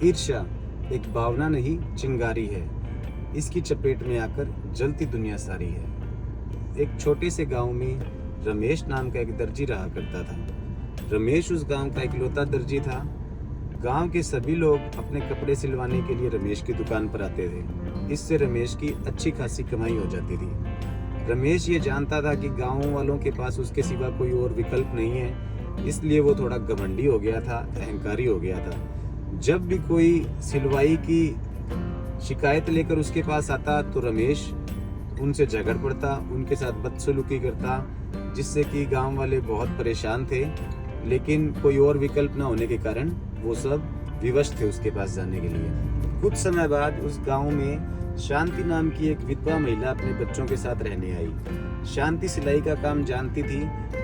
ईर्ष्या एक भावना नहीं, चिंगारी है। इसकी चपेट में आकर जलती दुनिया सारी है। एक छोटे से गांव में रमेश नाम का एक दर्जी रहा करता था। रमेश उस गांव का इकलौता दर्जी था। गांव के सभी लोग अपने कपड़े सिलवाने के लिए रमेश की दुकान पर आते थे। इससे रमेश की अच्छी खासी कमाई हो जाती थी। रमेश ये जानता था कि गांव वालों के पास उसके सिवा कोई और विकल्प नहीं है, इसलिए वो थोड़ा घमंडी हो गया था, अहंकारी हो गया था। जब भी कोई सिलवाई की शिकायत लेकर उसके पास आता तो रमेश उनसे झगड़ पड़ता, उनके साथ बदसलूकी करता, जिससे कि गांव वाले बहुत परेशान थे। लेकिन कोई और विकल्प न होने के कारण वो सब विवश थे उसके पास जाने के लिए। कुछ समय बाद उस गांव में शांति नाम की एक विधवा महिला अपने बच्चों के साथ रहने आई। शांति सिलाई का काम जानती थी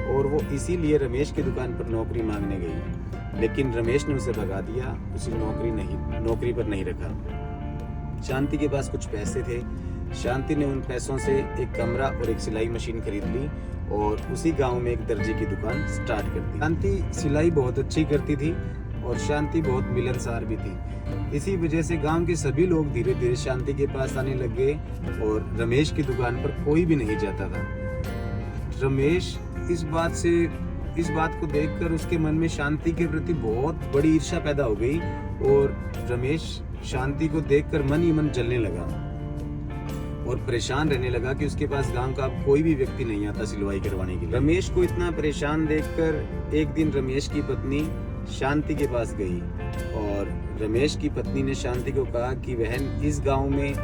और वो इसीलिए रमेश की दुकान पर नौकरी मांगने गई। लेकिन रमेश ने उसे भगा दिया, उसे नौकरी पर नहीं रखा। शांति के पास कुछ पैसे थे। शांति ने उन पैसों से एक कमरा और एक सिलाई मशीन खरीद ली और उसी गांव में एक दर्जी की दुकान स्टार्ट कर दी। शांति सिलाई बहुत अच्छी करती थी और शांति बहुत मिलनसार भी थी। इसी वजह से गांव के सभी लोग धीरे धीरे शांति के पास आने लगे और रमेश की दुकान पर कोई भी नहीं जाता था। रमेश इस बात को देखकर उसके मन में शांति के प्रति बहुत बड़ी ईर्ष्या पैदा हो गई और रमेश शांति को देखकर मन ही मन जलने लगा और परेशान रहने लगा कि उसके पास गांव का अब कोई भी व्यक्ति नहीं आता सिलवाई करवाने के लिए। रमेश को इतना परेशान देखकर एक दिन रमेश की पत्नी शांति के पास गई और रमेश की पत्नी ने शांति को कहा कि बहन, इस गांव में,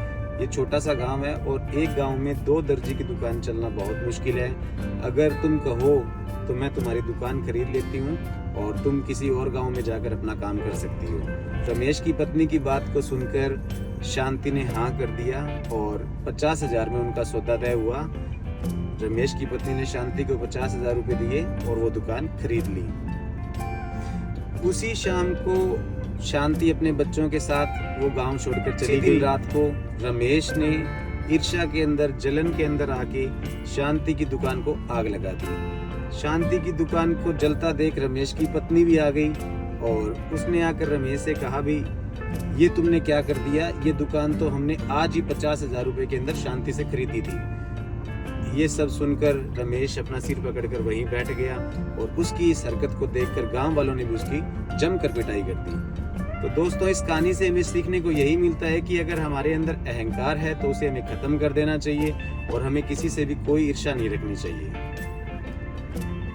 ये छोटा सा गांव है और एक गांव में 2 दर्जी की दुकान चलना बहुत मुश्किल है। अगर तुम कहो तो मैं तुम्हारी दुकान खरीद लेती हूँ और तुम किसी और गांव में जाकर अपना काम कर सकती हो। रमेश की पत्नी की बात को सुनकर शांति ने हाँ कर दिया और 50,000 में उनका सौदा तय हुआ। रमेश की पत्नी ने शांति को 50,000 रुपए दिए और वो दुकान खरीद ली। उसी शाम को शांति अपने बच्चों के साथ वो गांव छोड़कर चली गई। रात को रमेश ने ईर्ष्या के अंदर, जलन के अंदर आके शांति की दुकान को आग लगा दी। शांति की दुकान को जलता देख रमेश की पत्नी भी आ गई और उसने आकर रमेश से कहा, भी ये तुमने क्या कर दिया? ये दुकान तो हमने आज ही 50,000 रुपए के अंदर शांति से खरीदी थी। ये सब सुनकर रमेश अपना सिर पकड़कर वहीं बैठ गया और उसकी इस हरकत को देखकर गांव वालों ने भी उसकी जमकर पिटाई कर दी। तो दोस्तों, इस कहानी से हमें सीखने को यही मिलता है कि अगर हमारे अंदर अहंकार है तो उसे हमें खत्म कर देना चाहिए और हमें किसी से भी कोई ईर्ष्या नहीं रखनी चाहिए।